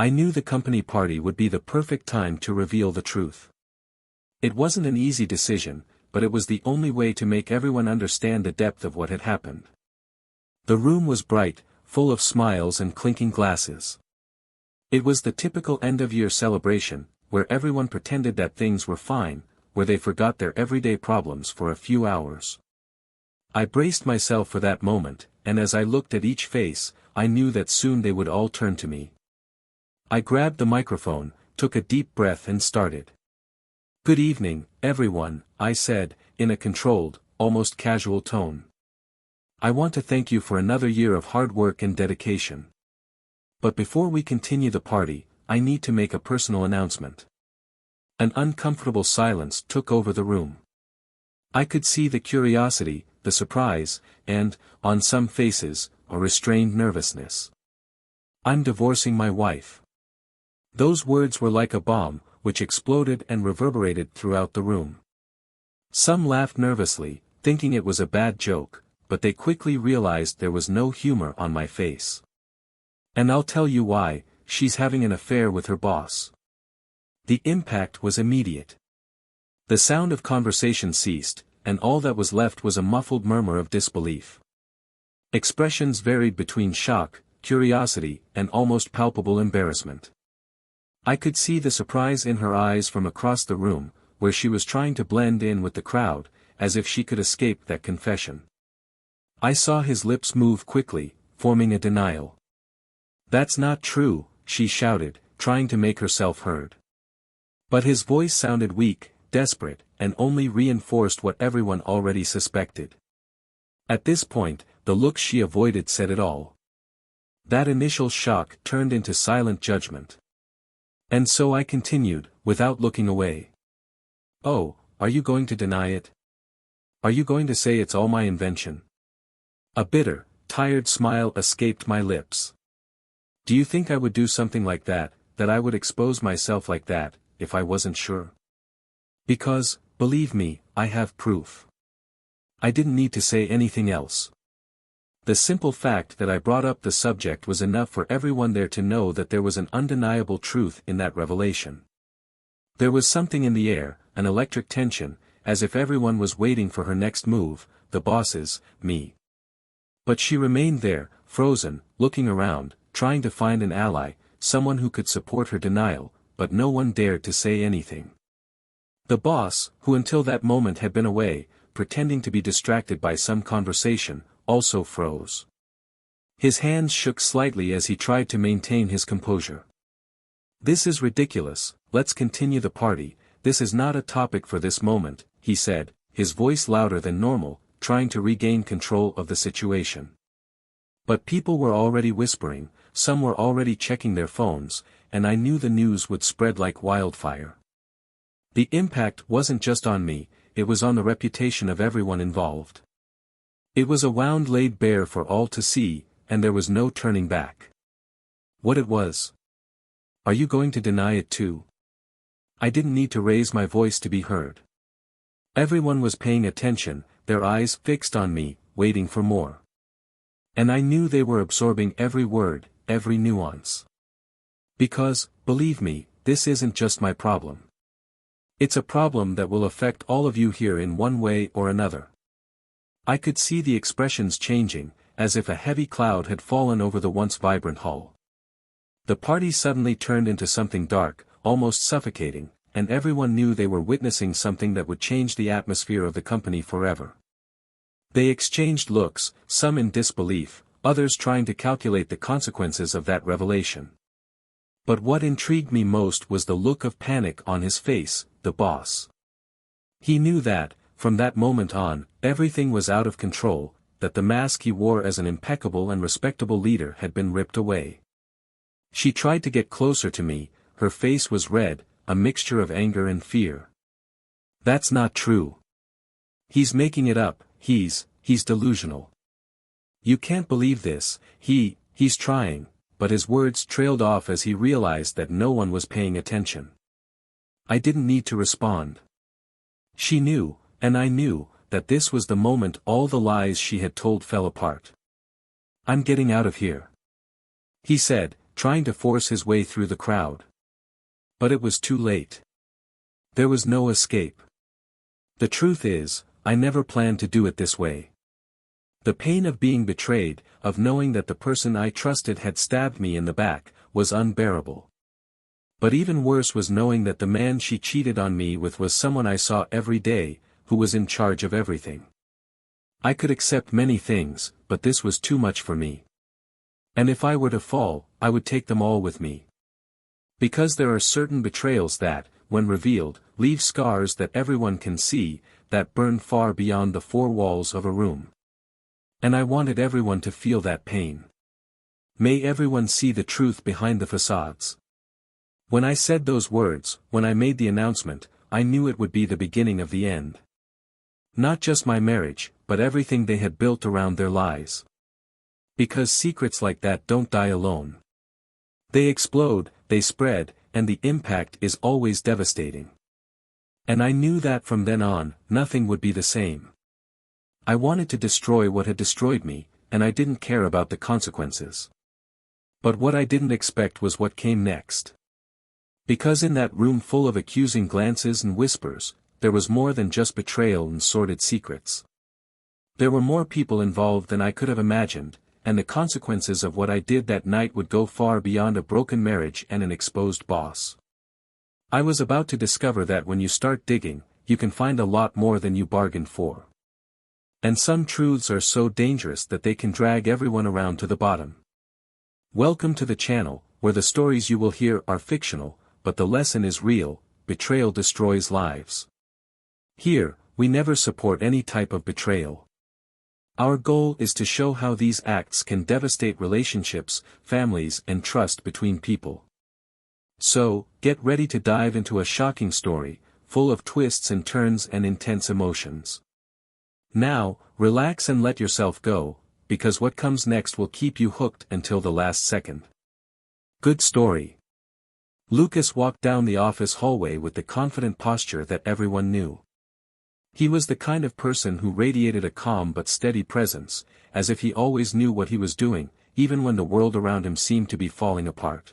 I knew the company party would be the perfect time to reveal the truth. It wasn't an easy decision, but it was the only way to make everyone understand the depth of what had happened. The room was bright, full of smiles and clinking glasses. It was the typical end-of-year celebration, where everyone pretended that things were fine, where they forgot their everyday problems for a few hours. I braced myself for that moment, and as I looked at each face, I knew that soon they would all turn to me. I grabbed the microphone, took a deep breath and started. "Good evening, everyone," I said, in a controlled, almost casual tone. "I want to thank you for another year of hard work and dedication. But before we continue the party, I need to make a personal announcement." An uncomfortable silence took over the room. I could see the curiosity, the surprise, and, on some faces, a restrained nervousness. "I'm divorcing my wife." Those words were like a bomb, which exploded and reverberated throughout the room. Some laughed nervously, thinking it was a bad joke, but they quickly realized there was no humor on my face. "And I'll tell you why, she's having an affair with her boss." The impact was immediate. The sound of conversation ceased, and all that was left was a muffled murmur of disbelief. Expressions varied between shock, curiosity, and almost palpable embarrassment. I could see the surprise in her eyes from across the room, where she was trying to blend in with the crowd, as if she could escape that confession. I saw his lips move quickly, forming a denial. "That's not true," she shouted, trying to make herself heard. But his voice sounded weak, desperate, and only reinforced what everyone already suspected. At this point, the look she avoided said it all. That initial shock turned into silent judgment. And so I continued, without looking away. "Oh, are you going to deny it? Are you going to say it's all my invention?" A bitter, tired smile escaped my lips. "Do you think I would do something like that I would expose myself like that, if I wasn't sure? Because, believe me, I have proof." I didn't need to say anything else. The simple fact that I brought up the subject was enough for everyone there to know that there was an undeniable truth in that revelation. There was something in the air, an electric tension, as if everyone was waiting for her next move, the bosses, me. But she remained there, frozen, looking around, trying to find an ally, someone who could support her denial, but no one dared to say anything. The boss, who until that moment had been away, pretending to be distracted by some conversation, also froze. His hands shook slightly as he tried to maintain his composure. "This is ridiculous, let's continue the party, this is not a topic for this moment," he said, his voice louder than normal, trying to regain control of the situation. But people were already whispering, some were already checking their phones, and I knew the news would spread like wildfire. The impact wasn't just on me, it was on the reputation of everyone involved. It was a wound laid bare for all to see, and there was no turning back. What it was. "Are you going to deny it too?" I didn't need to raise my voice to be heard. Everyone was paying attention, their eyes fixed on me, waiting for more. And I knew they were absorbing every word, every nuance. Because, believe me, this isn't just my problem. It's a problem that will affect all of you here in one way or another. I could see the expressions changing, as if a heavy cloud had fallen over the once vibrant hall. The party suddenly turned into something dark, almost suffocating, and everyone knew they were witnessing something that would change the atmosphere of the company forever. They exchanged looks, some in disbelief, others trying to calculate the consequences of that revelation. But what intrigued me most was the look of panic on his face, the boss. He knew that, from that moment on, everything was out of control, that the mask he wore as an impeccable and respectable leader had been ripped away. She tried to get closer to me, her face was red, a mixture of anger and fear. "That's not true. He's making it up, he's delusional. You can't believe this, he's trying," but his words trailed off as he realized that no one was paying attention. I didn't need to respond. She knew, and I knew, that this was the moment all the lies she had told fell apart. "I'm getting out of here," he said, trying to force his way through the crowd. But it was too late. There was no escape. The truth is, I never planned to do it this way. The pain of being betrayed, of knowing that the person I trusted had stabbed me in the back, was unbearable. But even worse was knowing that the man she cheated on me with was someone I saw every day, who was in charge of everything. I could accept many things, but this was too much for me. And if I were to fall, I would take them all with me. Because there are certain betrayals that, when revealed, leave scars that everyone can see, that burn far beyond the four walls of a room. And I wanted everyone to feel that pain. May everyone see the truth behind the facades. When I said those words, when I made the announcement, I knew it would be the beginning of the end. Not just my marriage, but everything they had built around their lies. Because secrets like that don't die alone. They explode, they spread, and the impact is always devastating. And I knew that from then on, nothing would be the same. I wanted to destroy what had destroyed me, and I didn't care about the consequences. But what I didn't expect was what came next. Because in that room full of accusing glances and whispers, there was more than just betrayal and sordid secrets. There were more people involved than I could have imagined, and the consequences of what I did that night would go far beyond a broken marriage and an exposed boss. I was about to discover that when you start digging, you can find a lot more than you bargained for. And some truths are so dangerous that they can drag everyone around to the bottom. Welcome to the channel, where the stories you will hear are fictional, but the lesson is real: betrayal destroys lives. Here, we never support any type of betrayal. Our goal is to show how these acts can devastate relationships, families, and trust between people. So, get ready to dive into a shocking story, full of twists and turns and intense emotions. Now, relax and let yourself go, because what comes next will keep you hooked until the last second. Good story. Lucas walked down the office hallway with the confident posture that everyone knew. He was the kind of person who radiated a calm but steady presence, as if he always knew what he was doing, even when the world around him seemed to be falling apart.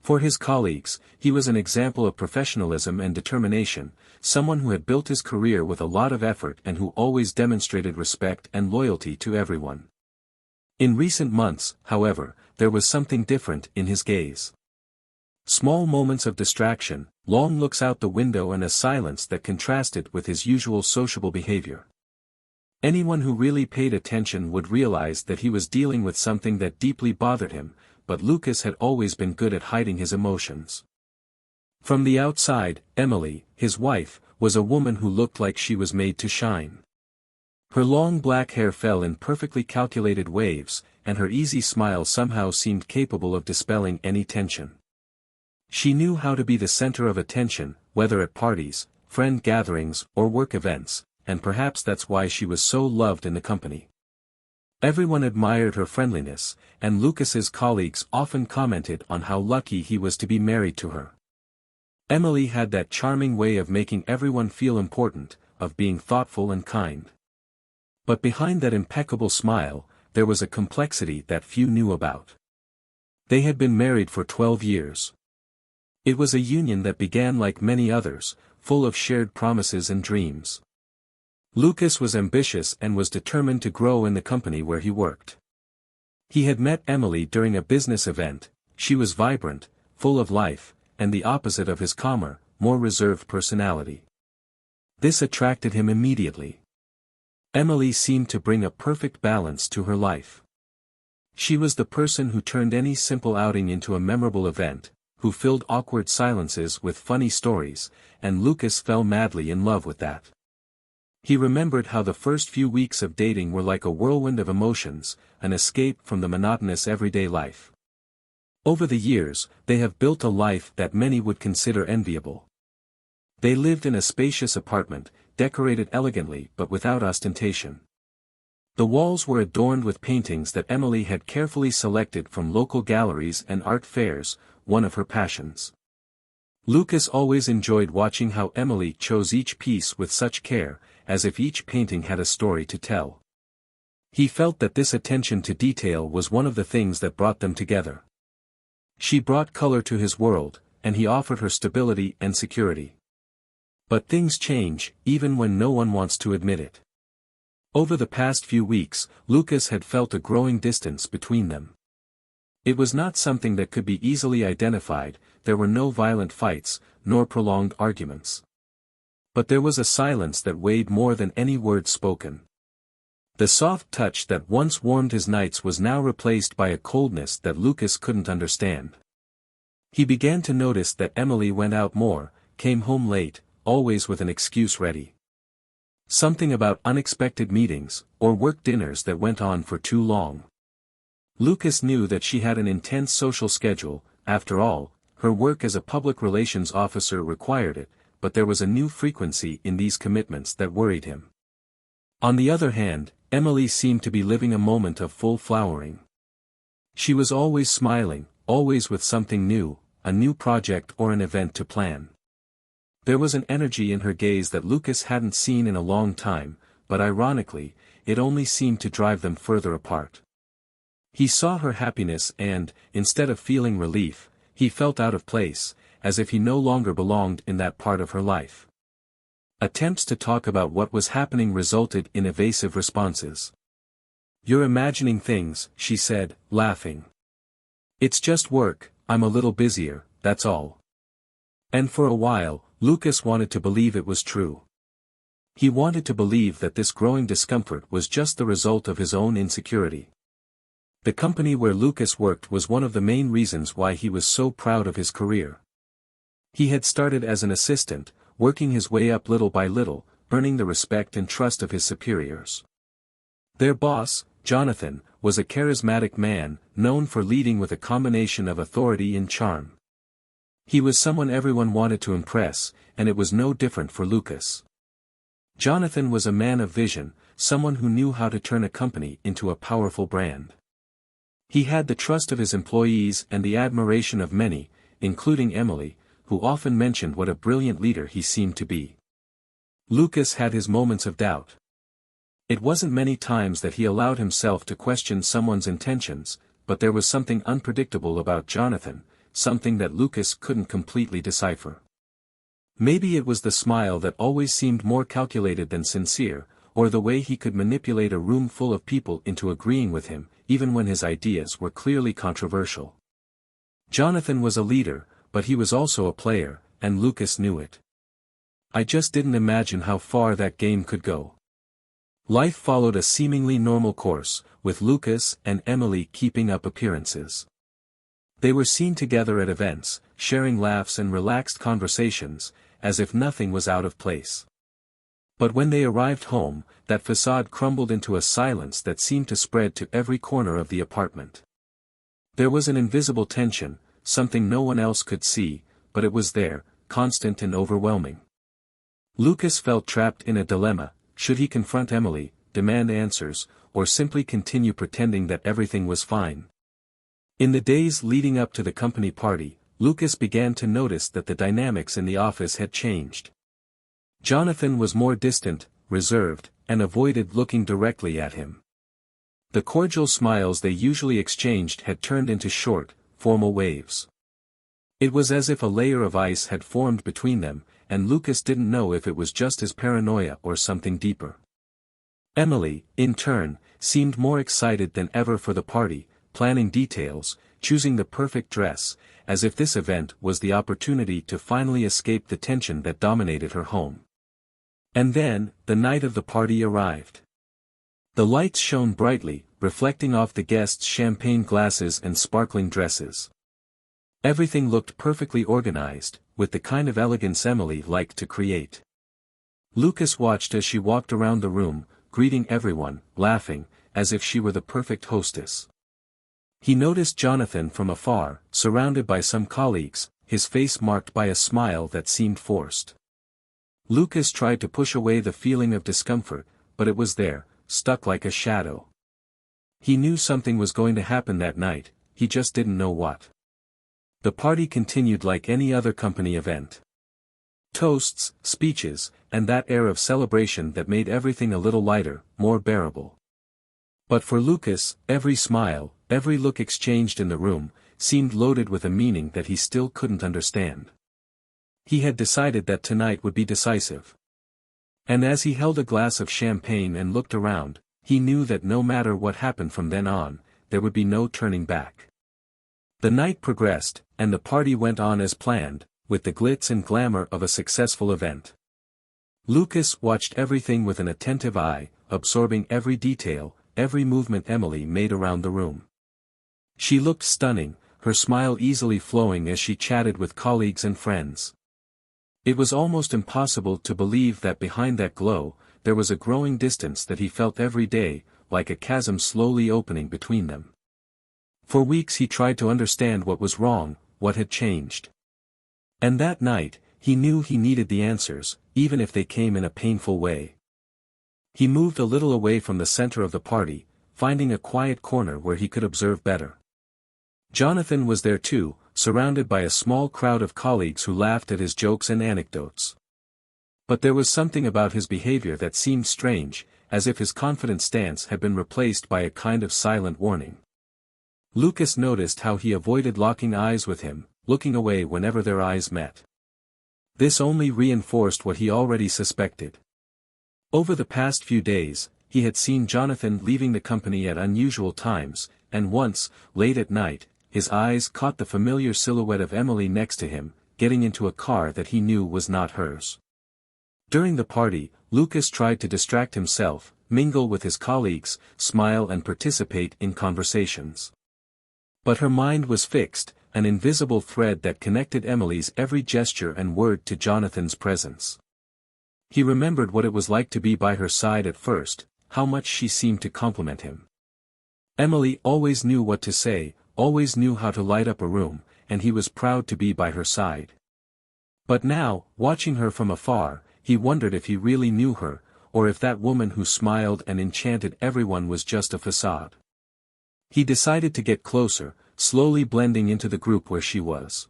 For his colleagues, he was an example of professionalism and determination, someone who had built his career with a lot of effort and who always demonstrated respect and loyalty to everyone. In recent months, however, there was something different in his gaze. Small moments of distraction, long looks out the window, and a silence that contrasted with his usual sociable behavior. Anyone who really paid attention would realize that he was dealing with something that deeply bothered him, but Lucas had always been good at hiding his emotions. From the outside, Emily, his wife, was a woman who looked like she was made to shine. Her long black hair fell in perfectly calculated waves, and her easy smile somehow seemed capable of dispelling any tension. She knew how to be the center of attention, whether at parties, friend gatherings, or work events, and perhaps that's why she was so loved in the company. Everyone admired her friendliness, and Lucas's colleagues often commented on how lucky he was to be married to her. Emily had that charming way of making everyone feel important, of being thoughtful and kind. But behind that impeccable smile, there was a complexity that few knew about. They had been married for 12 years. It was a union that began like many others, full of shared promises and dreams. Lucas was ambitious and was determined to grow in the company where he worked. He had met Emily during a business event. She was vibrant, full of life, and the opposite of his calmer, more reserved personality. This attracted him immediately. Emily seemed to bring a perfect balance to her life. She was the person who turned any simple outing into a memorable event, who filled awkward silences with funny stories, and Lucas fell madly in love with that. He remembered how the first few weeks of dating were like a whirlwind of emotions, an escape from the monotonous everyday life. Over the years, they have built a life that many would consider enviable. They lived in a spacious apartment, decorated elegantly but without ostentation. The walls were adorned with paintings that Emily had carefully selected from local galleries and art fairs, one of her passions. Lucas always enjoyed watching how Emily chose each piece with such care, as if each painting had a story to tell. He felt that this attention to detail was one of the things that brought them together. She brought color to his world, and he offered her stability and security. But things change, even when no one wants to admit it. Over the past few weeks, Lucas had felt a growing distance between them. It was not something that could be easily identified, there were no violent fights, nor prolonged arguments. But there was a silence that weighed more than any word spoken. The soft touch that once warmed his nights was now replaced by a coldness that Lucas couldn't understand. He began to notice that Emily went out more, came home late, always with an excuse ready. Something about unexpected meetings, or work dinners that went on for too long. Lucas knew that she had an intense social schedule, after all, her work as a public relations officer required it, but there was a new frequency in these commitments that worried him. On the other hand, Emily seemed to be living a moment of full flowering. She was always smiling, always with something new, a new project or an event to plan. There was an energy in her gaze that Lucas hadn't seen in a long time, but ironically, it only seemed to drive them further apart. He saw her happiness and, instead of feeling relief, he felt out of place, as if he no longer belonged in that part of her life. Attempts to talk about what was happening resulted in evasive responses. "You're imagining things," she said, laughing. "It's just work, I'm a little busier, that's all." And for a while, Lucas wanted to believe it was true. He wanted to believe that this growing discomfort was just the result of his own insecurity. The company where Lucas worked was one of the main reasons why he was so proud of his career. He had started as an assistant, working his way up little by little, earning the respect and trust of his superiors. Their boss, Jonathan, was a charismatic man, known for leading with a combination of authority and charm. He was someone everyone wanted to impress, and it was no different for Lucas. Jonathan was a man of vision, someone who knew how to turn a company into a powerful brand. He had the trust of his employees and the admiration of many, including Emily, who often mentioned what a brilliant leader he seemed to be. Lucas had his moments of doubt. It wasn't many times that he allowed himself to question someone's intentions, but there was something unpredictable about Jonathan, something that Lucas couldn't completely decipher. Maybe it was the smile that always seemed more calculated than sincere, or the way he could manipulate a room full of people into agreeing with him, even when his ideas were clearly controversial. Jonathan was a leader, but he was also a player, and Lucas knew it. "I just didn't imagine how far that game could go." Life followed a seemingly normal course, with Lucas and Emily keeping up appearances. They were seen together at events, sharing laughs and relaxed conversations, as if nothing was out of place. But when they arrived home, that facade crumbled into a silence that seemed to spread to every corner of the apartment. There was an invisible tension, something no one else could see, but it was there, constant and overwhelming. Lucas felt trapped in a dilemma: should he confront Emily, demand answers, or simply continue pretending that everything was fine? In the days leading up to the company party, Lucas began to notice that the dynamics in the office had changed. Jonathan was more distant, reserved, and avoided looking directly at him. The cordial smiles they usually exchanged had turned into short, formal waves. It was as if a layer of ice had formed between them, and Lucas didn't know if it was just his paranoia or something deeper. Emily, in turn, seemed more excited than ever for the party, planning details, choosing the perfect dress, as if this event was the opportunity to finally escape the tension that dominated her home. And then, the night of the party arrived. The lights shone brightly, reflecting off the guests' champagne glasses and sparkling dresses. Everything looked perfectly organized, with the kind of elegance Emily liked to create. Lucas watched as she walked around the room, greeting everyone, laughing, as if she were the perfect hostess. He noticed Jonathan from afar, surrounded by some colleagues, his face marked by a smile that seemed forced. Lucas tried to push away the feeling of discomfort, but it was there, stuck like a shadow. He knew something was going to happen that night, he just didn't know what. The party continued like any other company event. Toasts, speeches, and that air of celebration that made everything a little lighter, more bearable. But for Lucas, every smile, every look exchanged in the room, seemed loaded with a meaning that he still couldn't understand. He had decided that tonight would be decisive. And as he held a glass of champagne and looked around, he knew that no matter what happened from then on, there would be no turning back. The night progressed, and the party went on as planned, with the glitz and glamour of a successful event. Lucas watched everything with an attentive eye, absorbing every detail, every movement Emily made around the room. She looked stunning, her smile easily flowing as she chatted with colleagues and friends. It was almost impossible to believe that behind that glow, there was a growing distance that he felt every day, like a chasm slowly opening between them. For weeks he tried to understand what was wrong, what had changed. And that night, he knew he needed the answers, even if they came in a painful way. He moved a little away from the center of the party, finding a quiet corner where he could observe better. Jonathan was there too, surrounded by a small crowd of colleagues who laughed at his jokes and anecdotes. But there was something about his behavior that seemed strange, as if his confident stance had been replaced by a kind of silent warning. Lucas noticed how he avoided locking eyes with him, looking away whenever their eyes met. This only reinforced what he already suspected. Over the past few days, he had seen Jonathan leaving the company at unusual times, and once, late at night, his eyes caught the familiar silhouette of Emily next to him, getting into a car that he knew was not hers. During the party, Lucas tried to distract himself, mingle with his colleagues, smile and participate in conversations. But her mind was fixed, an invisible thread that connected Emily's every gesture and word to Jonathan's presence. He remembered what it was like to be by her side at first, how much she seemed to compliment him. Emily always knew what to say, always knew how to light up a room, and he was proud to be by her side. But now, watching her from afar, he wondered if he really knew her, or if that woman who smiled and enchanted everyone was just a facade. He decided to get closer, slowly blending into the group where she was.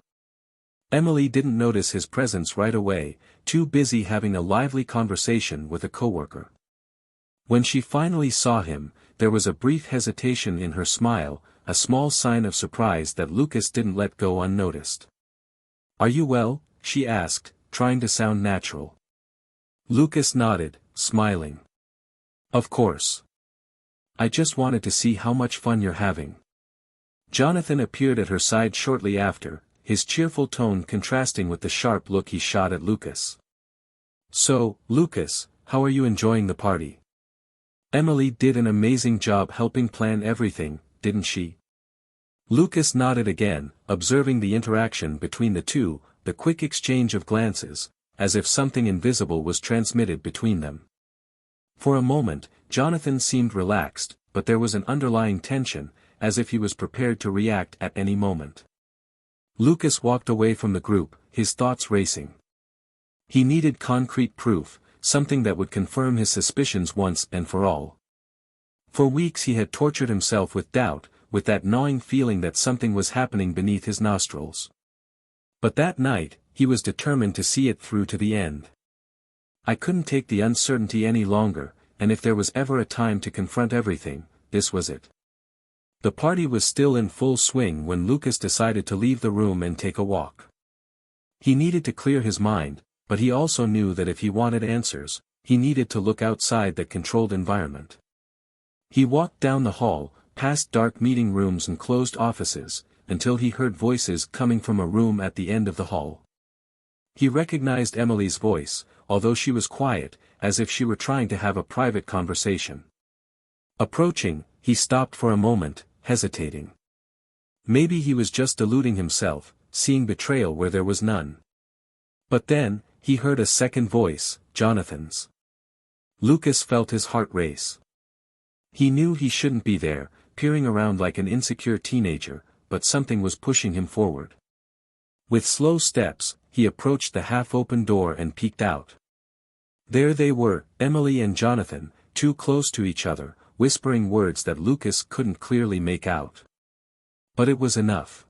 Emily didn't notice his presence right away, too busy having a lively conversation with a coworker. When she finally saw him, there was a brief hesitation in her smile, a small sign of surprise that Lucas didn't let go unnoticed. "Are you well?" she asked, trying to sound natural. Lucas nodded, smiling. "Of course. I just wanted to see how much fun you're having." Jonathan appeared at her side shortly after, his cheerful tone contrasting with the sharp look he shot at Lucas. "So, Lucas, how are you enjoying the party? Emily did an amazing job helping plan everything, didn't she?" Lucas nodded again, observing the interaction between the two, the quick exchange of glances, as if something invisible was transmitted between them. For a moment, Jonathan seemed relaxed, but there was an underlying tension, as if he was prepared to react at any moment. Lucas walked away from the group, his thoughts racing. He needed concrete proof, something that would confirm his suspicions once and for all. For weeks he had tortured himself with doubt, with that gnawing feeling that something was happening beneath his nostrils. But that night, he was determined to see it through to the end. "I couldn't take the uncertainty any longer, and if there was ever a time to confront everything, this was it." The party was still in full swing when Lucas decided to leave the room and take a walk. He needed to clear his mind, but he also knew that if he wanted answers, he needed to look outside that controlled environment. He walked down the hall, past dark meeting rooms and closed offices, until he heard voices coming from a room at the end of the hall. He recognized Emily's voice, although she was quiet, as if she were trying to have a private conversation. Approaching, he stopped for a moment, hesitating. Maybe he was just deluding himself, seeing betrayal where there was none. But then, he heard a second voice, Jonathan's. Lucas felt his heart race. He knew he shouldn't be there, peering around like an insecure teenager, but something was pushing him forward. With slow steps, he approached the half-open door and peeked out. There they were, Emily and Jonathan, too close to each other, whispering words that Lucas couldn't clearly make out. But it was enough.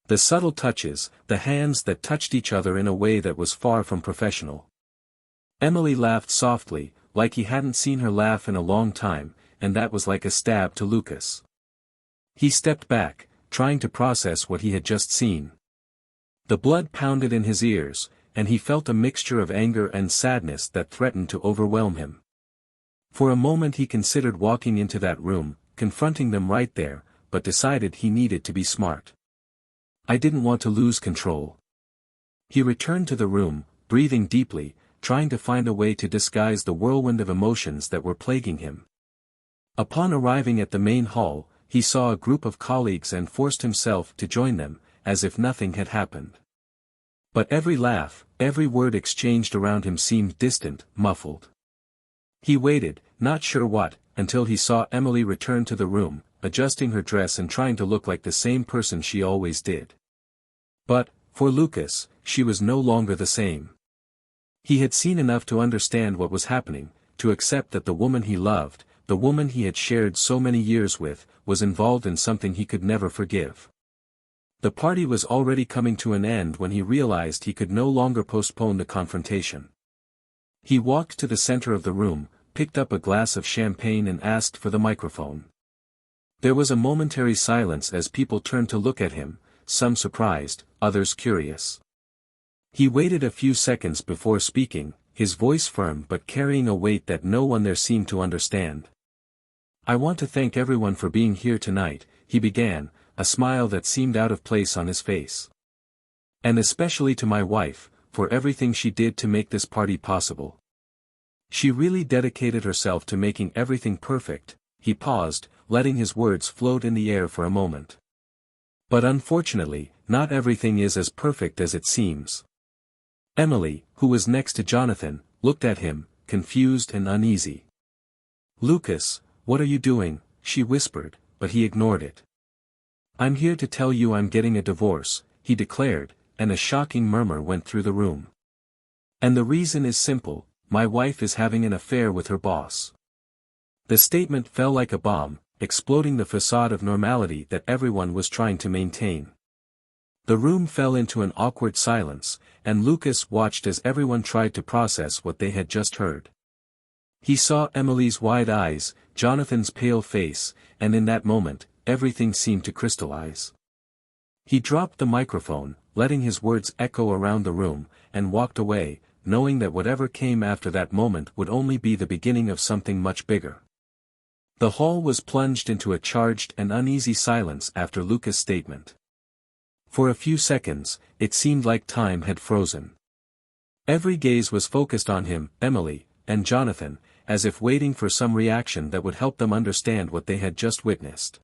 The subtle touches, the hands that touched each other in a way that was far from professional. Emily laughed softly, like he hadn't seen her laugh in a long time, and that was like a stab to Lucas. He stepped back, trying to process what he had just seen. The blood pounded in his ears, and he felt a mixture of anger and sadness that threatened to overwhelm him. For a moment he considered walking into that room, confronting them right there, but decided he needed to be smart. I didn't want to lose control. He returned to the room, breathing deeply, trying to find a way to disguise the whirlwind of emotions that were plaguing him. Upon arriving at the main hall, he saw a group of colleagues and forced himself to join them, as if nothing had happened. But every laugh, every word exchanged around him seemed distant, muffled. He waited, not sure what, until he saw Emily return to the room, adjusting her dress and trying to look like the same person she always did. But, for Lucas, she was no longer the same. He had seen enough to understand what was happening, to accept that the woman he loved, the woman he had shared so many years with, was involved in something he could never forgive. The party was already coming to an end when he realized he could no longer postpone the confrontation. He walked to the center of the room, picked up a glass of champagne and asked for the microphone. There was a momentary silence as people turned to look at him, some surprised, others curious. He waited a few seconds before speaking, his voice firm but carrying a weight that no one there seemed to understand. I want to thank everyone for being here tonight, he began, a smile that seemed out of place on his face. And especially to my wife, for everything she did to make this party possible. She really dedicated herself to making everything perfect. He paused, letting his words float in the air for a moment. But unfortunately, not everything is as perfect as it seems. Emily, who was next to Jonathan, looked at him, confused and uneasy. Lucas, what are you doing? She whispered, but he ignored it. I'm here to tell you I'm getting a divorce, he declared, and a shocking murmur went through the room. And the reason is simple, my wife is having an affair with her boss. The statement fell like a bomb, exploding the facade of normality that everyone was trying to maintain. The room fell into an awkward silence, and Lucas watched as everyone tried to process what they had just heard. He saw Emily's wide eyes, Jonathan's pale face, and in that moment, everything seemed to crystallize. He dropped the microphone, letting his words echo around the room, and walked away, knowing that whatever came after that moment would only be the beginning of something much bigger. The hall was plunged into a charged and uneasy silence after Lucas' statement. For a few seconds, it seemed like time had frozen. Every gaze was focused on him, Emily, and Jonathan, as if waiting for some reaction that would help them understand what they had just witnessed.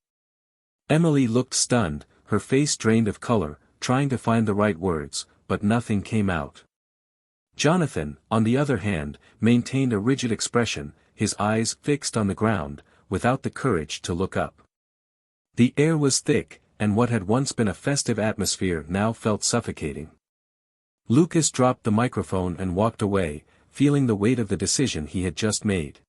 Emily looked stunned, her face drained of color, trying to find the right words, but nothing came out. Jonathan, on the other hand, maintained a rigid expression, his eyes fixed on the ground, without the courage to look up. The air was thick, and what had once been a festive atmosphere now felt suffocating. Lucas dropped the microphone and walked away, feeling the weight of the decision he had just made.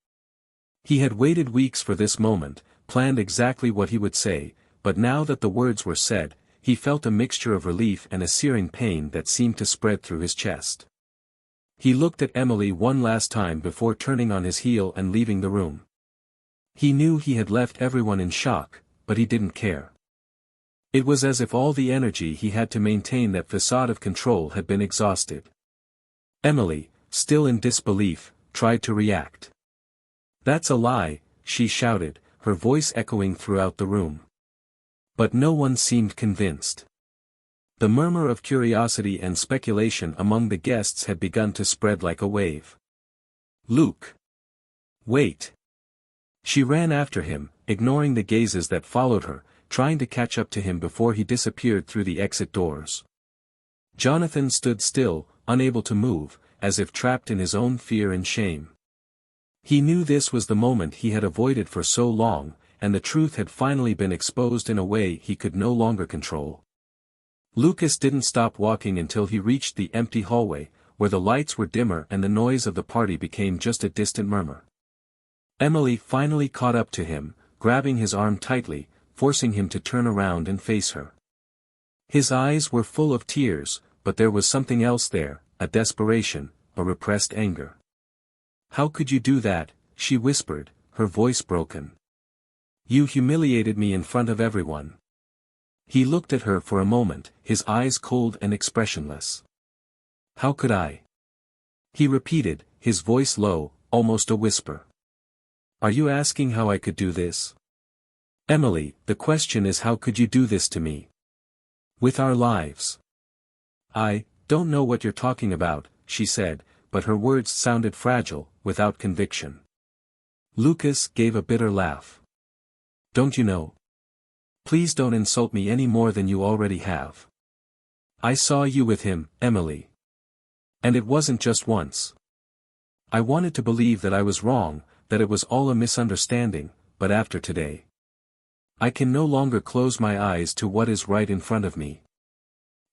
He had waited weeks for this moment, planned exactly what he would say, but now that the words were said, he felt a mixture of relief and a searing pain that seemed to spread through his chest. He looked at Emily one last time before turning on his heel and leaving the room. He knew he had left everyone in shock, but he didn't care. It was as if all the energy he had to maintain that facade of control had been exhausted. Emily, still in disbelief, tried to react. That's a lie, she shouted, her voice echoing throughout the room. But no one seemed convinced. The murmur of curiosity and speculation among the guests had begun to spread like a wave. Luke! Wait! She ran after him, ignoring the gazes that followed her, trying to catch up to him before he disappeared through the exit doors. Jonathan stood still, unable to move, as if trapped in his own fear and shame. He knew this was the moment he had avoided for so long, and the truth had finally been exposed in a way he could no longer control. Lucas didn't stop walking until he reached the empty hallway, where the lights were dimmer and the noise of the party became just a distant murmur. Emily finally caught up to him, grabbing his arm tightly, forcing him to turn around and face her. His eyes were full of tears, but there was something else there, a desperation, a repressed anger. How could you do that? She whispered, her voice broken. You humiliated me in front of everyone. He looked at her for a moment, his eyes cold and expressionless. How could I? He repeated, his voice low, almost a whisper. Are you asking how I could do this? Emily, the question is how could you do this to me? With our lives. I don't know what you're talking about, she said, but her words sounded fragile, without conviction. Lucas gave a bitter laugh. Don't you know? Please don't insult me any more than you already have. I saw you with him, Emily. And it wasn't just once. I wanted to believe that I was wrong, that it was all a misunderstanding, but after today, I can no longer close my eyes to what is right in front of me.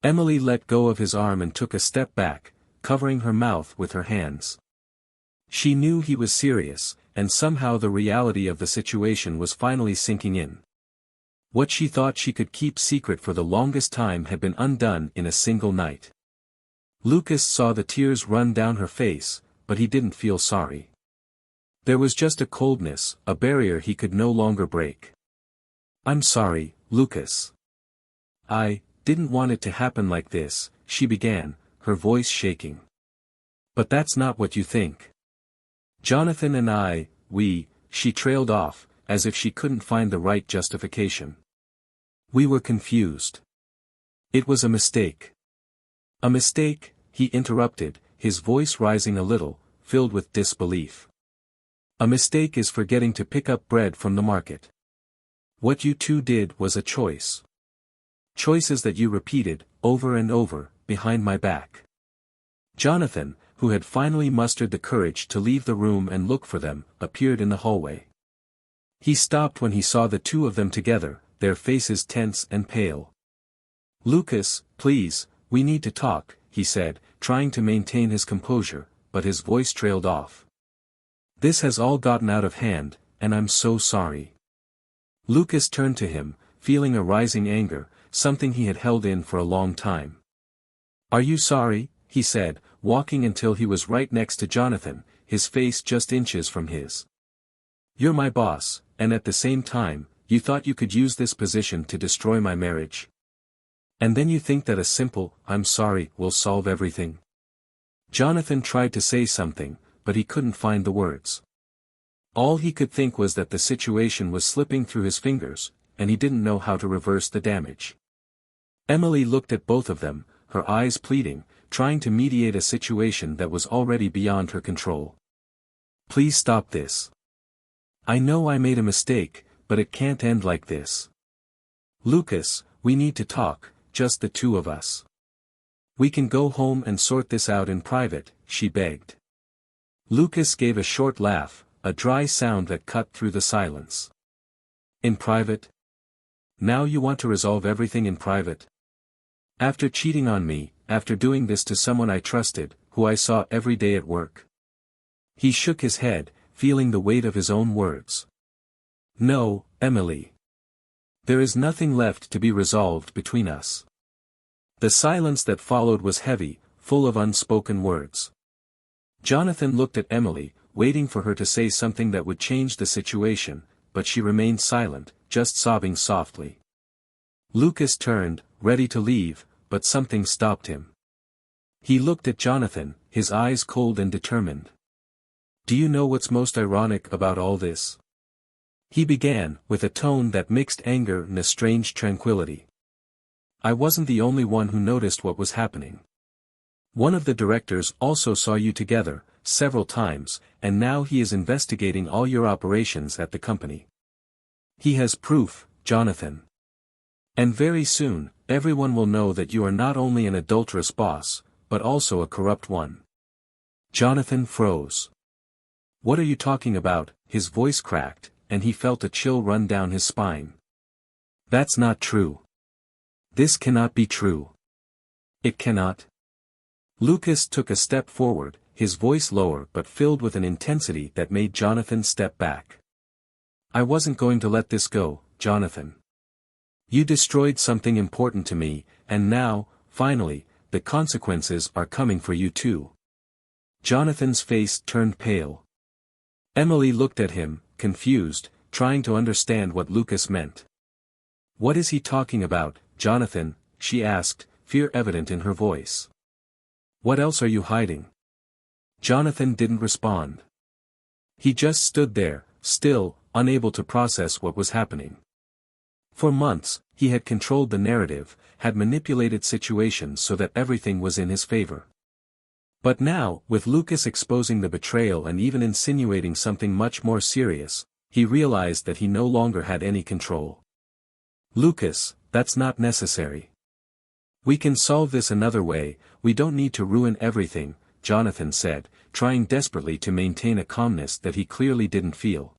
Emily let go of his arm and took a step back, covering her mouth with her hands. She knew he was serious, and somehow the reality of the situation was finally sinking in. What she thought she could keep secret for the longest time had been undone in a single night. Lucas saw the tears run down her face, but he didn't feel sorry. There was just a coldness, a barrier he could no longer break. I'm sorry, Lucas. I didn't want it to happen like this, she began, her voice shaking. But that's not what you think. Jonathan and she trailed off, as if she couldn't find the right justification. We were confused. It was a mistake. A mistake, he interrupted, his voice rising a little, filled with disbelief. A mistake is forgetting to pick up bread from the market. What you two did was a choice. Choices that you repeated, over and over, behind my back. Jonathan, who had finally mustered the courage to leave the room and look for them, appeared in the hallway. He stopped when he saw the two of them together, their faces tense and pale. Lucas, please, we need to talk, he said, trying to maintain his composure, but his voice trailed off. This has all gotten out of hand, and I'm so sorry. Lucas turned to him, feeling a rising anger, something he had held in for a long time. Are you sorry? He said, walking until he was right next to Jonathan, his face just inches from his. You're my boss, and at the same time, you thought you could use this position to destroy my marriage. And then you think that a simple, I'm sorry, will solve everything. Jonathan tried to say something, but he couldn't find the words. All he could think was that the situation was slipping through his fingers, and he didn't know how to reverse the damage. Emily looked at both of them, her eyes pleading, trying to mediate a situation that was already beyond her control. Please stop this. I know I made a mistake, but it can't end like this. Lucas, we need to talk, just the two of us. We can go home and sort this out in private, she begged. Lucas gave a short laugh, a dry sound that cut through the silence. In private? Now you want to resolve everything in private? After cheating on me, after doing this to someone I trusted, who I saw every day at work? He shook his head, feeling the weight of his own words. No, Emily. There is nothing left to be resolved between us. The silence that followed was heavy, full of unspoken words. Jonathan looked at Emily, waiting for her to say something that would change the situation, but she remained silent, just sobbing softly. Lucas turned, ready to leave, but something stopped him. He looked at Jonathan, his eyes cold and determined. Do you know what's most ironic about all this? He began, with a tone that mixed anger and a strange tranquility. I wasn't the only one who noticed what was happening. One of the directors also saw you together, several times, and now he is investigating all your operations at the company. He has proof, Jonathan. And very soon, everyone will know that you are not only an adulterous boss, but also a corrupt one. Jonathan froze. What are you talking about? His voice cracked, and he felt a chill run down his spine. That's not true. This cannot be true. It cannot. Lucas took a step forward, his voice lower but filled with an intensity that made Jonathan step back. I wasn't going to let this go, Jonathan. You destroyed something important to me, and now, finally, the consequences are coming for you too. Jonathan's face turned pale. Emily looked at him, confused, trying to understand what Lucas meant. What is he talking about? Jonathan?" she asked, fear evident in her voice. "What else are you hiding?" Jonathan didn't respond. He just stood there, still, unable to process what was happening. For months, he had controlled the narrative, had manipulated situations so that everything was in his favor. But now, with Lucas exposing the betrayal and even insinuating something much more serious, he realized that he no longer had any control. "Lucas, that's not necessary. We can solve this another way, we don't need to ruin everything," Jonathan said, trying desperately to maintain a calmness that he clearly didn't feel.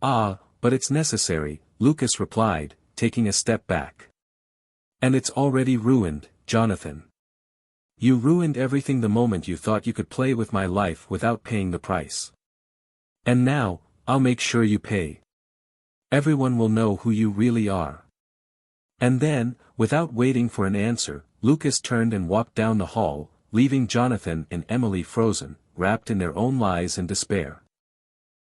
"Ah, but it's necessary," Lucas replied, taking a step back. "And it's already ruined, Jonathan. You ruined everything the moment you thought you could play with my life without paying the price. And now, I'll make sure you pay. Everyone will know who you really are." And then, without waiting for an answer, Lucas turned and walked down the hall, leaving Jonathan and Emily frozen, wrapped in their own lies and despair.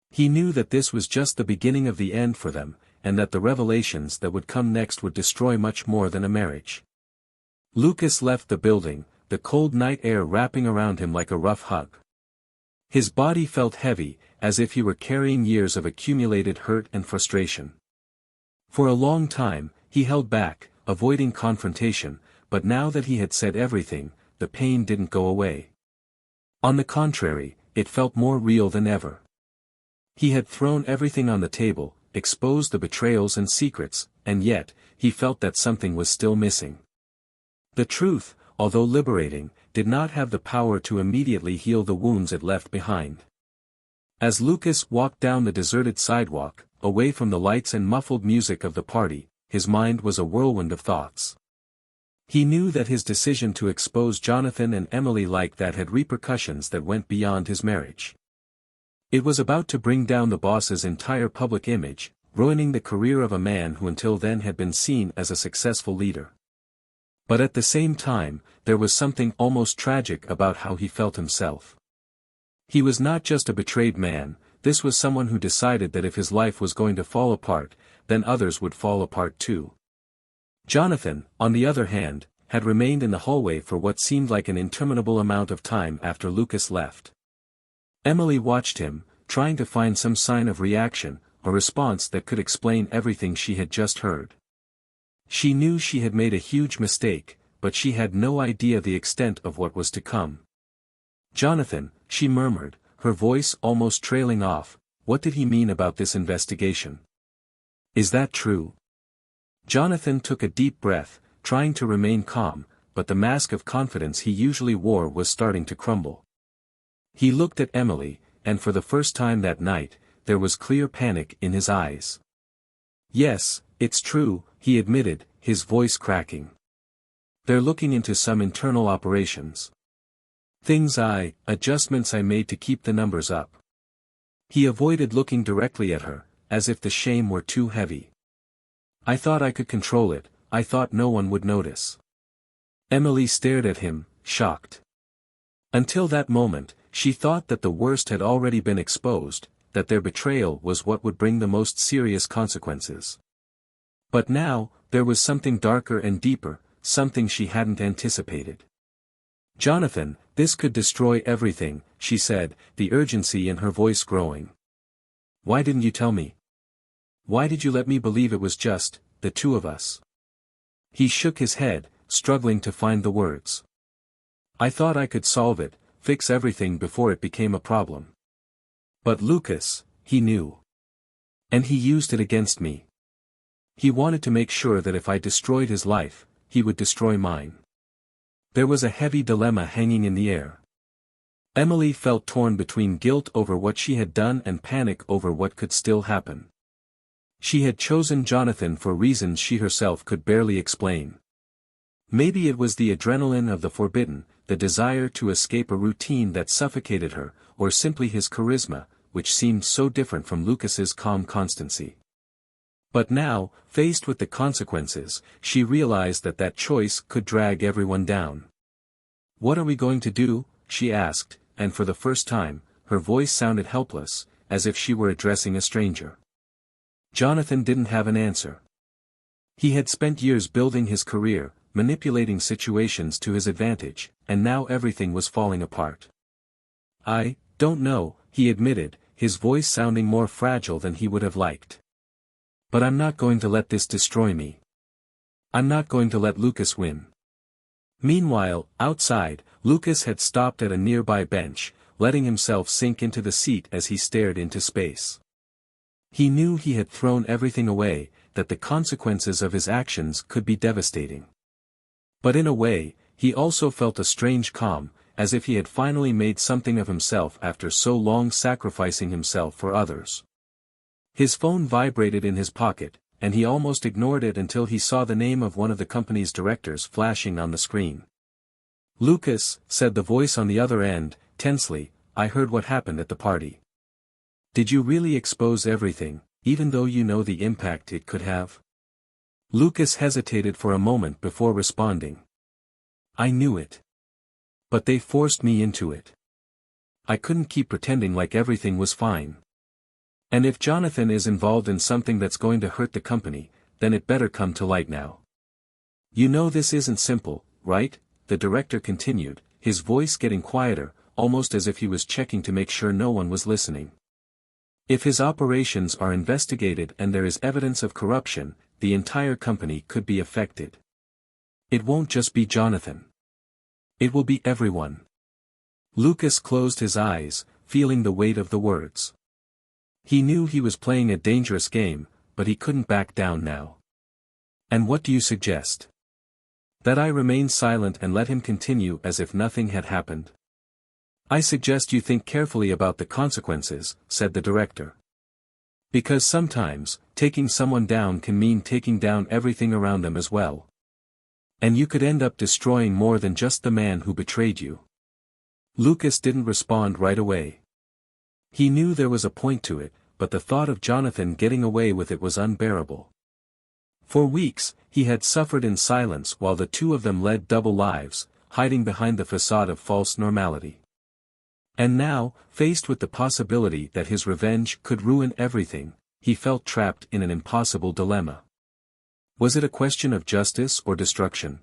He knew that this was just the beginning of the end for them, and that the revelations that would come next would destroy much more than a marriage. Lucas left the building, the cold night air wrapping around him like a rough hug. His body felt heavy, as if he were carrying years of accumulated hurt and frustration. For a long time, he held back, avoiding confrontation, but now that he had said everything, the pain didn't go away. On the contrary, it felt more real than ever. He had thrown everything on the table, exposed the betrayals and secrets, and yet, he felt that something was still missing. The truth, although liberating, did not have the power to immediately heal the wounds it left behind. As Lucas walked down the deserted sidewalk, away from the lights and muffled music of the party, his mind was a whirlwind of thoughts. He knew that his decision to expose Jonathan and Emily like that had repercussions that went beyond his marriage. It was about to bring down the boss's entire public image, ruining the career of a man who until then had been seen as a successful leader. But at the same time, there was something almost tragic about how he felt himself. He was not just a betrayed man, this was someone who decided that if his life was going to fall apart, then others would fall apart too. Jonathan, on the other hand, had remained in the hallway for what seemed like an interminable amount of time after Lucas left. Emily watched him, trying to find some sign of reaction, a response that could explain everything she had just heard. She knew she had made a huge mistake, but she had no idea the extent of what was to come. "Jonathan," she murmured, her voice almost trailing off, "what did he mean about this investigation? Is that true?" Jonathan took a deep breath, trying to remain calm, but the mask of confidence he usually wore was starting to crumble. He looked at Emily, and for the first time that night, there was clear panic in his eyes. "Yes, it's true," he admitted, his voice cracking. "They're looking into some internal operations. Adjustments I made to keep the numbers up." He avoided looking directly at her, as if the shame were too heavy. "I thought I could control it, I thought no one would notice." Emily stared at him, shocked. Until that moment, she thought that the worst had already been exposed, that their betrayal was what would bring the most serious consequences. But now, there was something darker and deeper, something she hadn't anticipated. "Jonathan, this could destroy everything," she said, the urgency in her voice growing. "Why didn't you tell me? Why did you let me believe it was just, the two of us?" He shook his head, struggling to find the words. "I thought I could solve it, fix everything before it became a problem. But Lucas, he knew. And he used it against me. He wanted to make sure that if I destroyed his life, he would destroy mine." There was a heavy dilemma hanging in the air. Emily felt torn between guilt over what she had done and panic over what could still happen. She had chosen Jonathan for reasons she herself could barely explain. Maybe it was the adrenaline of the forbidden, the desire to escape a routine that suffocated her, or simply his charisma, which seemed so different from Lucas's calm constancy. But now, faced with the consequences, she realized that that choice could drag everyone down. "What are we going to do?" she asked, and for the first time, her voice sounded helpless, as if she were addressing a stranger. Jonathan didn't have an answer. He had spent years building his career, manipulating situations to his advantage, and now everything was falling apart. "I don't know," he admitted, his voice sounding more fragile than he would have liked. "But I'm not going to let this destroy me. I'm not going to let Lucas win." Meanwhile, outside, Lucas had stopped at a nearby bench, letting himself sink into the seat as he stared into space. He knew he had thrown everything away, that the consequences of his actions could be devastating. But in a way, he also felt a strange calm, as if he had finally made something of himself after so long sacrificing himself for others. His phone vibrated in his pocket, and he almost ignored it until he saw the name of one of the company's directors flashing on the screen. "Lucas," said the voice on the other end, tensely, "I heard what happened at the party. Did you really expose everything, even though you know the impact it could have?" Lucas hesitated for a moment before responding. "I knew it. But they forced me into it. I couldn't keep pretending like everything was fine. And if Jonathan is involved in something that's going to hurt the company, then it better come to light now. You know this isn't simple, right?" the director continued, his voice getting quieter, almost as if he was checking to make sure no one was listening. "If his operations are investigated and there is evidence of corruption, the entire company could be affected. It won't just be Jonathan. It will be everyone." Lucas closed his eyes, feeling the weight of the words. He knew he was playing a dangerous game, but he couldn't back down now. "And what do you suggest? That I remain silent and let him continue as if nothing had happened?" "I suggest you think carefully about the consequences," said the director. "Because sometimes, taking someone down can mean taking down everything around them as well. And you could end up destroying more than just the man who betrayed you." Lucas didn't respond right away. He knew there was a point to it, but the thought of Jonathan getting away with it was unbearable. For weeks, he had suffered in silence while the two of them led double lives, hiding behind the facade of false normality. And now, faced with the possibility that his revenge could ruin everything, he felt trapped in an impossible dilemma. Was it a question of justice or destruction?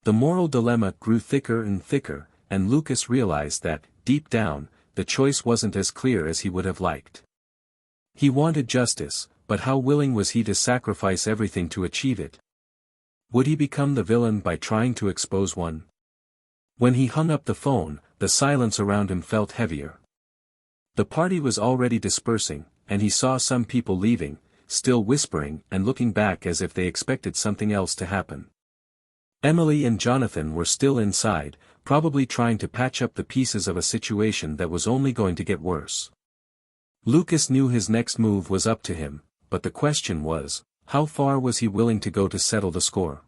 The moral dilemma grew thicker and thicker, and Lucas realized that, deep down, the choice wasn't as clear as he would have liked. He wanted justice, but how willing was he to sacrifice everything to achieve it? Would he become the villain by trying to expose one? When he hung up the phone, the silence around him felt heavier. The party was already dispersing, and he saw some people leaving, still whispering and looking back as if they expected something else to happen. Emily and Jonathan were still inside, probably trying to patch up the pieces of a situation that was only going to get worse. Lucas knew his next move was up to him, but the question was, how far was he willing to go to settle the score?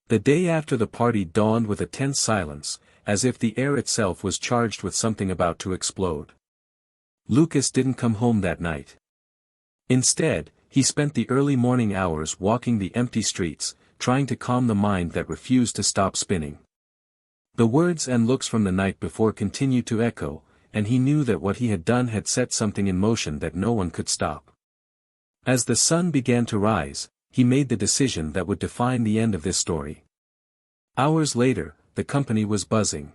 The day after the party dawned with a tense silence, as if the air itself was charged with something about to explode. Lucas didn't come home that night. Instead, he spent the early morning hours walking the empty streets, trying to calm the mind that refused to stop spinning. The words and looks from the night before continued to echo, and he knew that what he had done had set something in motion that no one could stop. As the sun began to rise, he made the decision that would define the end of this story. Hours later, the company was buzzing.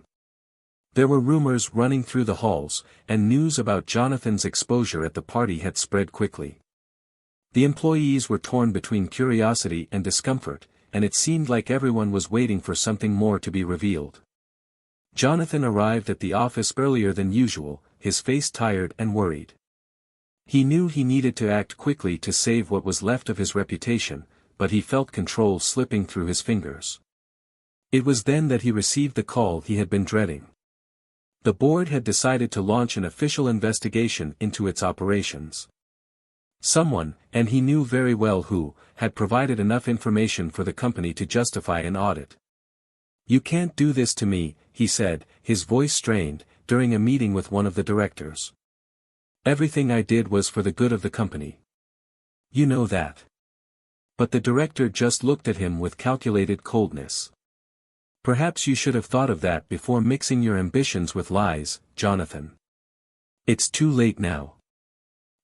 There were rumors running through the halls, and news about Jonathan's exposure at the party had spread quickly. The employees were torn between curiosity and discomfort, and it seemed like everyone was waiting for something more to be revealed. Jonathan arrived at the office earlier than usual, his face tired and worried. He knew he needed to act quickly to save what was left of his reputation, but he felt control slipping through his fingers. It was then that he received the call he had been dreading. The board had decided to launch an official investigation into its operations. Someone, and he knew very well who, had provided enough information for the company to justify an audit. "You can't do this to me," he said, his voice strained, during a meeting with one of the directors. "Everything I did was for the good of the company. You know that." But the director just looked at him with calculated coldness. "Perhaps you should have thought of that before mixing your ambitions with lies, Jonathan. It's too late now."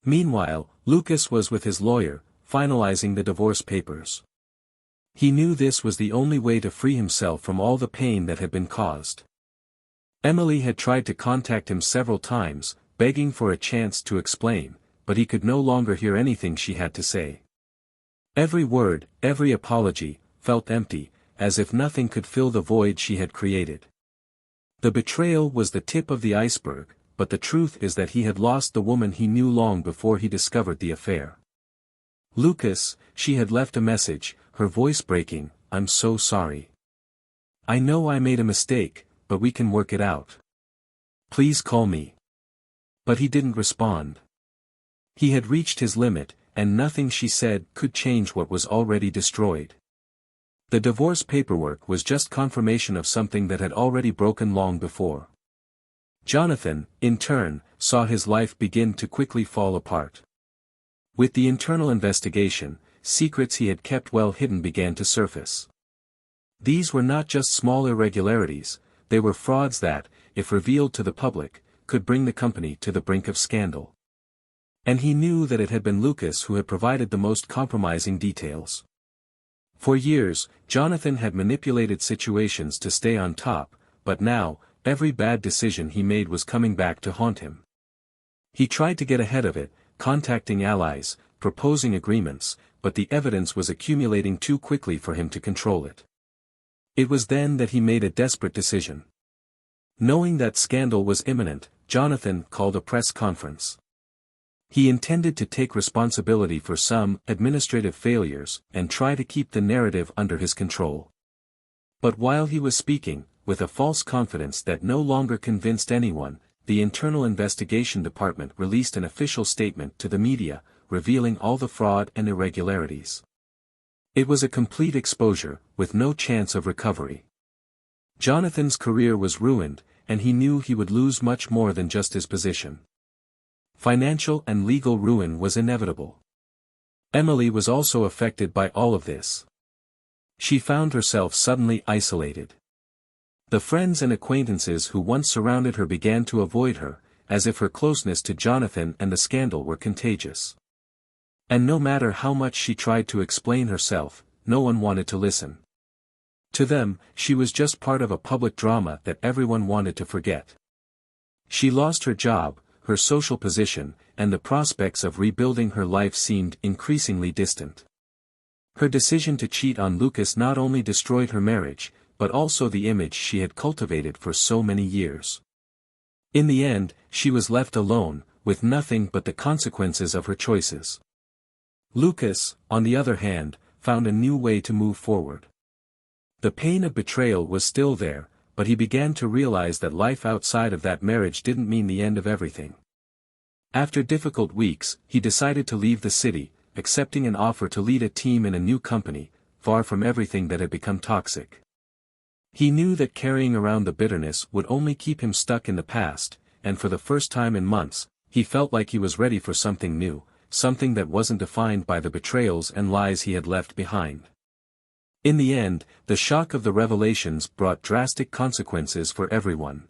Meanwhile, Lucas was with his lawyer, finalizing the divorce papers. He knew this was the only way to free himself from all the pain that had been caused. Emily had tried to contact him several times, begging for a chance to explain, but he could no longer hear anything she had to say. Every word, every apology, felt empty, as if nothing could fill the void she had created. The betrayal was the tip of the iceberg, but the truth is that he had lost the woman he knew long before he discovered the affair. "Lucas," she had left a message, her voice breaking, "I'm so sorry. I know I made a mistake, but we can work it out. Please call me." But he didn't respond. He had reached his limit, and nothing she said could change what was already destroyed. The divorce paperwork was just confirmation of something that had already broken long before. Jonathan, in turn, saw his life begin to quickly fall apart. With the internal investigation, secrets he had kept well hidden began to surface. These were not just small irregularities, they were frauds that, if revealed to the public, could bring the company to the brink of scandal. And he knew that it had been Lucas who had provided the most compromising details. For years, Jonathan had manipulated situations to stay on top, but now, every bad decision he made was coming back to haunt him. He tried to get ahead of it, contacting allies, proposing agreements, but the evidence was accumulating too quickly for him to control it. It was then that he made a desperate decision. Knowing that scandal was imminent, Jonathan called a press conference. He intended to take responsibility for some administrative failures and try to keep the narrative under his control. But while he was speaking, with a false confidence that no longer convinced anyone, the Internal Investigation Department released an official statement to the media, revealing all the fraud and irregularities. It was a complete exposure, with no chance of recovery. Jonathan's career was ruined, and he knew he would lose much more than just his position. Financial and legal ruin was inevitable. Emily was also affected by all of this. She found herself suddenly isolated. The friends and acquaintances who once surrounded her began to avoid her, as if her closeness to Jonathan and the scandal were contagious. And no matter how much she tried to explain herself, no one wanted to listen. To them, she was just part of a public drama that everyone wanted to forget. She lost her job, her social position, and the prospects of rebuilding her life seemed increasingly distant. Her decision to cheat on Lucas not only destroyed her marriage, but also the image she had cultivated for so many years. In the end, she was left alone, with nothing but the consequences of her choices. Lucas, on the other hand, found a new way to move forward. The pain of betrayal was still there, but he began to realize that life outside of that marriage didn't mean the end of everything. After difficult weeks, he decided to leave the city, accepting an offer to lead a team in a new company, far from everything that had become toxic. He knew that carrying around the bitterness would only keep him stuck in the past, and for the first time in months, he felt like he was ready for something new, something that wasn't defined by the betrayals and lies he had left behind. In the end, the shock of the revelations brought drastic consequences for everyone.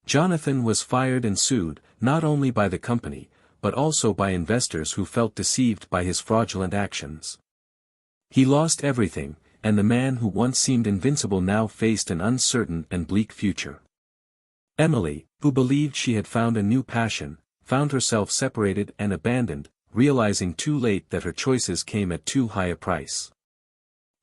Jonathan was fired and sued, not only by the company, but also by investors who felt deceived by his fraudulent actions. He lost everything, and the man who once seemed invincible now faced an uncertain and bleak future. Emily, who believed she had found a new passion, found herself separated and abandoned, realizing too late that her choices came at too high a price.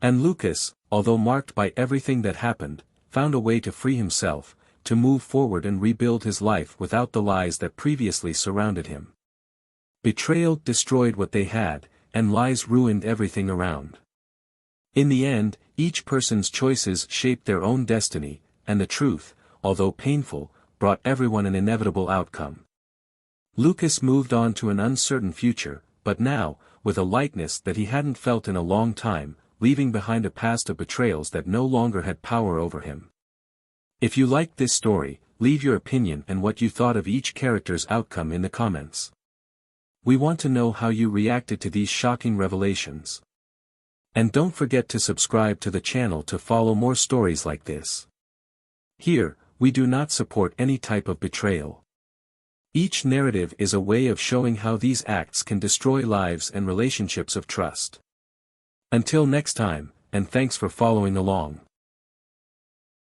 And Lucas, although marked by everything that happened, found a way to free himself, to move forward and rebuild his life without the lies that previously surrounded him. Betrayal destroyed what they had, and lies ruined everything around. In the end, each person's choices shaped their own destiny, and the truth, although painful, brought everyone an inevitable outcome. Lucas moved on to an uncertain future, but now, with a lightness that he hadn't felt in a long time, leaving behind a past of betrayals that no longer had power over him. If you liked this story, leave your opinion and what you thought of each character's outcome in the comments. We want to know how you reacted to these shocking revelations. And don't forget to subscribe to the channel to follow more stories like this. Here, we do not support any type of betrayal. Each narrative is a way of showing how these acts can destroy lives and relationships of trust. Until next time, and thanks for following along.